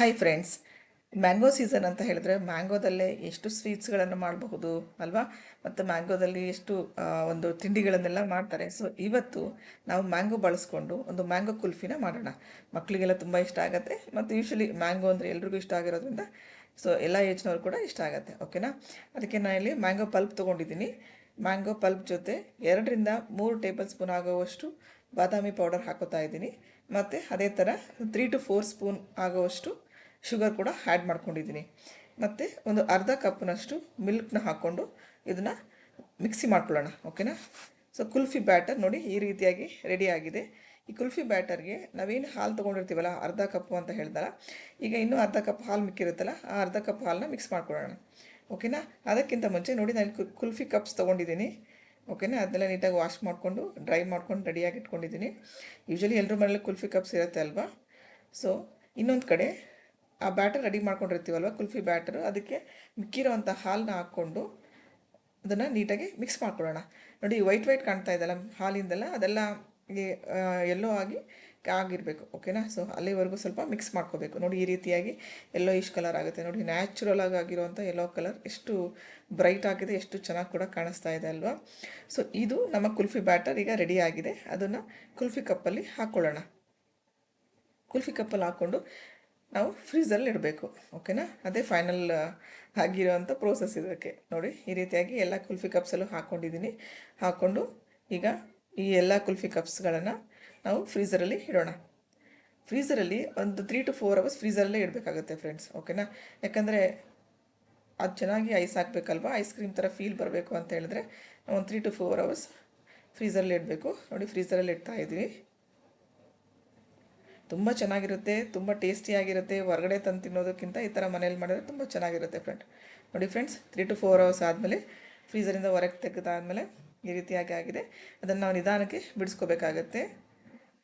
Hi friends, mango season ಅಂತ ಹೇಳಿದ್ರೆ ಮ್ಯಾಂಗೋದಲ್ಲೇ ಎಷ್ಟು ಸ್ವೀಟ್ಸ್ಗಳನ್ನು ಮಾಡಬಹುದು ಅಲ್ವಾ. ಮತ್ತು ಮ್ಯಾಂಗೋದಲ್ಲಿ ಎಷ್ಟು ಒಂದು ತಿಂಡಿಗಳನ್ನೆಲ್ಲ ಮಾಡ್ತಾರೆ. ಸೊ ಇವತ್ತು ನಾವು ಮ್ಯಾಂಗೋ ಬಳಸ್ಕೊಂಡು ಒಂದು ಮ್ಯಾಂಗೋ ಕುಲ್ಫಿನ ಮಾಡೋಣ. ಮಕ್ಕಳಿಗೆಲ್ಲ ತುಂಬ ಇಷ್ಟ ಆಗುತ್ತೆ ಮತ್ತು ಯೂಶ್ವಲಿ ಮ್ಯಾಂಗೋ ಅಂದರೆ ಎಲ್ರಿಗೂ ಇಷ್ಟ ಆಗಿರೋದ್ರಿಂದ ಸೊ ಎಲ್ಲ ಏಜ್ನವ್ರು ಕೂಡ ಇಷ್ಟ ಆಗುತ್ತೆ. ಓಕೆನಾ. ಅದಕ್ಕೆ ನಾನು ಇಲ್ಲಿ ಮ್ಯಾಂಗೋ ಪಲ್ಪ್ ತೊಗೊಂಡಿದ್ದೀನಿ. ಮ್ಯಾಂಗೋ ಪಲ್ಪ್ ಜೊತೆ 2 ರಿಂದ 3 ಟೇಬಲ್ ಸ್ಪೂನ್ ಆಗುವಷ್ಟು ಬಾದಾಮಿ ಪೌಡರ್ ಹಾಕೋತಾ ಇದ್ದೀನಿ. ಮತ್ತು ಅದೇ ಥರ 3 to 4 ಸ್ಪೂನ್ ಆಗುವಷ್ಟು ಶುಗರ್ ಕೂಡ ಆ್ಯಡ್ ಮಾಡ್ಕೊಂಡಿದ್ದೀನಿ. ಮತ್ತು ಒಂದು ಅರ್ಧ ಕಪ್ನಷ್ಟು ಮಿಲ್ಕ್ನ ಹಾಕ್ಕೊಂಡು ಇದನ್ನು ಮಿಕ್ಸಿ ಮಾಡ್ಕೊಳ್ಳೋಣ. ಓಕೆನಾ. ಸೊ ಕುಲ್ಫಿ ಬ್ಯಾಟರ್ ನೋಡಿ ಈ ರೀತಿಯಾಗಿ ರೆಡಿ ಆಗಿದೆ. ಈ ಕುಲ್ಫಿ ಬ್ಯಾಟರ್ಗೆ ನಾವೇನು ಹಾಲು ತೊಗೊಂಡಿರ್ತೀವಲ್ಲ, ಅರ್ಧ ಕಪ್ಪು ಅಂತ ಹೇಳ್ದಲ್ಲ, ಈಗ ಇನ್ನೂ ಅರ್ಧ ಕಪ್ ಹಾಲು ಮಿಕ್ಕಿರುತ್ತಲ್ಲ, ಆ ಅರ್ಧ ಕಪ್ ಹಾಲನ್ನ ಮಿಕ್ಸ್ ಮಾಡ್ಕೊಳ್ಳೋಣ. ಓಕೆನಾ. ಅದಕ್ಕಿಂತ ಮುಂಚೆ ನೋಡಿ ನಾನು ಕುಲ್ಫಿ ಕಪ್ಸ್ ತೊಗೊಂಡಿದ್ದೀನಿ. ಓಕೆನಾ. ಅದನ್ನೆಲ್ಲ ನೀಟಾಗಿ ವಾಶ್ ಮಾಡಿಕೊಂಡು ಡ್ರೈ ಮಾಡ್ಕೊಂಡು ರೆಡಿಯಾಗಿ ಇಟ್ಕೊಂಡಿದ್ದೀನಿ. ಯೂಶ್ವಲಿ ಎಲ್ಲರ ಮನೇಲಿ ಕುಲ್ಫಿ ಕಪ್ಸ್ ಇರುತ್ತೆ ಅಲ್ವಾ. ಸೊ ಇನ್ನೊಂದು ಕಡೆ ಆ ಬ್ಯಾಟರ್ ರೆಡಿ ಮಾಡ್ಕೊಂಡಿರ್ತೀವಲ್ವ, ಕುಲ್ಫಿ ಬ್ಯಾಟರು, ಅದಕ್ಕೆ ಮಿಕ್ಕಿರೋವಂಥ ಹಾಲನ್ನ ಹಾಕ್ಕೊಂಡು ಅದನ್ನು ನೀಟಾಗಿ ಮಿಕ್ಸ್ ಮಾಡ್ಕೊಳ್ಳೋಣ. ನೋಡಿ ವೈಟ್ ಕಾಣ್ತಾ ಇದೆಯಲ್ಲ ಹಾಲಿಂದೆಲ್ಲ, ಅದೆಲ್ಲ ಎಲ್ಲೋ ಆಗಿ ಆಗಿರಬೇಕು. ಓಕೆನಾ. ಸೊ ಅಲ್ಲಿವರೆಗೂ ಸ್ವಲ್ಪ ಮಿಕ್ಸ್ ಮಾಡ್ಕೋಬೇಕು. ನೋಡಿ ಈ ರೀತಿಯಾಗಿ ಎಲ್ಲೋ ಇಶ್ ಕಲರ್ ಆಗುತ್ತೆ. ನೋಡಿ ನ್ಯಾಚುರಲ್ ಆಗಿರೋವಂಥ ಯೆಲ್ಲೋ ಕಲರ್ ಎಷ್ಟು ಬ್ರೈಟ್ ಆಗಿದೆ, ಎಷ್ಟು ಚೆನ್ನಾಗಿ ಕೂಡ ಕಾಣಿಸ್ತಾ ಇದೆ ಅಲ್ವಾ. ಸೊ ಇದು ನಮ್ಮ ಕುಲ್ಫಿ ಬ್ಯಾಟರ್ ಈಗ ರೆಡಿ ಆಗಿದೆ. ಅದನ್ನು ಕುಲ್ಫಿ ಕಪ್ಪಲ್ಲಿ ಹಾಕ್ಕೊಳ್ಳೋಣ. ಕುಲ್ಫಿ ಕಪ್ಪಲ್ಲಿ ಹಾಕ್ಕೊಂಡು ನಾವು ಫ್ರೀಝಲ್ಲಿ ಇಡಬೇಕು. ಓಕೆನಾ. ಅದೇ ಫೈನಲ್ ಆಗಿರೋವಂಥ ಪ್ರೋಸೆಸ್ ಇದಕ್ಕೆ. ನೋಡಿ ಈ ರೀತಿಯಾಗಿ ಎಲ್ಲ ಕುಲ್ಫಿ ಕಪ್ಸಲ್ಲೂ ಹಾಕ್ಕೊಂಡಿದ್ದೀನಿ. ಹಾಕ್ಕೊಂಡು ಈಗ ಈ ಎಲ್ಲ ಕುಲ್ಫಿ ಕಪ್ಸ್ಗಳನ್ನು ನಾವು ಫ್ರೀಝರಲ್ಲಿ ಇಡೋಣ. ಫ್ರೀಝರಲ್ಲಿ ಒಂದು 3 to 4 ಅವರ್ಸ್ ಫ್ರೀಝರಲ್ಲೇ ಇಡಬೇಕಾಗುತ್ತೆ ಫ್ರೆಂಡ್ಸ್. ಓಕೆನಾ. ಯಾಕಂದರೆ ಅದು ಚೆನ್ನಾಗಿ ಐಸ್ ಹಾಕಬೇಕಲ್ವ, ಐಸ್ ಕ್ರೀಮ್ ಥರ ಫೀಲ್ ಬರಬೇಕು ಅಂತ ಹೇಳಿದ್ರೆ ಒಂದು 3 to 4 ಅವರ್ಸ್ ಫ್ರೀಝರಲ್ಲಿ ಇಡಬೇಕು. ನೋಡಿ ಫ್ರೀಝರಲ್ಲಿ ಇಡ್ತಾ ಇದ್ದೀವಿ. ತುಂಬ ಚೆನ್ನಾಗಿರುತ್ತೆ, ತುಂಬ ಟೇಸ್ಟಿಯಾಗಿರುತ್ತೆ. ಹೊರಗಡೆ ತಂದು ತಿನ್ನೋದಕ್ಕಿಂತ ಈ ಥರ ಮನೇಲಿ ಮಾಡಿದ್ರೆ ತುಂಬ ಚೆನ್ನಾಗಿರುತ್ತೆ ಫ್ರೆಂಡ್. ನೋಡಿ ಫ್ರೆಂಡ್ಸ್, 3 to 4 ಅವರ್ಸ್ ಆದಮೇಲೆ ಫ್ರೀಝರಿಂದ ಹೊರಗೆ ತೆಗೆದಾದಮೇಲೆ ಈ ರೀತಿಯಾಗಿ ಆಗಿದೆ. ಅದನ್ನು ನಾವು ನಿಧಾನಕ್ಕೆ ಬಿಡಿಸ್ಕೋಬೇಕಾಗತ್ತೆ.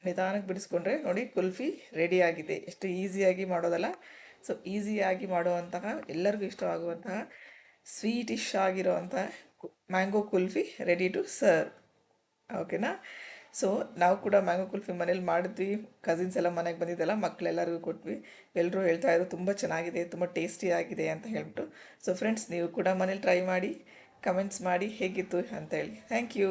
ನಿಧಾನಕ್ಕೆ ಬಿಡಿಸ್ಕೊಂಡ್ರೆ ನೋಡಿ ಕುಲ್ಫಿ ರೆಡಿ ಆಗಿದೆ. ಎಷ್ಟು ಈಸಿಯಾಗಿ ಮಾಡೋದಲ್ಲ. ಸೊ ಈಸಿಯಾಗಿ ಮಾಡುವಂತಹ, ಎಲ್ಲರಿಗೂ ಇಷ್ಟವಾಗುವಂತಹ ಸ್ವೀಟಿಶ್ ಆಗಿರುವಂಥ mango kulfi ready to serve. ಓಕೆನಾ. ಸೊ ನಾವು ಕೂಡ ಮ್ಯಾಂಗೋ ಕುಲ್ಫಿ ಮನೇಲಿ ಮಾಡಿದ್ವಿ. ಕಸಿನ್ಸ್ ಎಲ್ಲ ಮನೆಗೆ ಬಂದಿದ್ದೆಲ್ಲ ಮಕ್ಕಳೆಲ್ಲರಿಗೂ ಕೊಟ್ವಿ. ಎಲ್ಲರೂ ಹೇಳ್ತಾಯಿದ್ರು ತುಂಬ ಚೆನ್ನಾಗಿದೆ, ತುಂಬ ಟೇಸ್ಟಿಯಾಗಿದೆ ಅಂತ ಹೇಳ್ಬಿಟ್ಟು. ಸೊ ಫ್ರೆಂಡ್ಸ್, ನೀವು ಕೂಡ ಮನೇಲಿ ಟ್ರೈ ಮಾಡಿ, ಕಮೆಂಟ್ಸ್ ಮಾಡಿ ಹೇಗಿತ್ತು ಅಂತೇಳಿ. Thank you.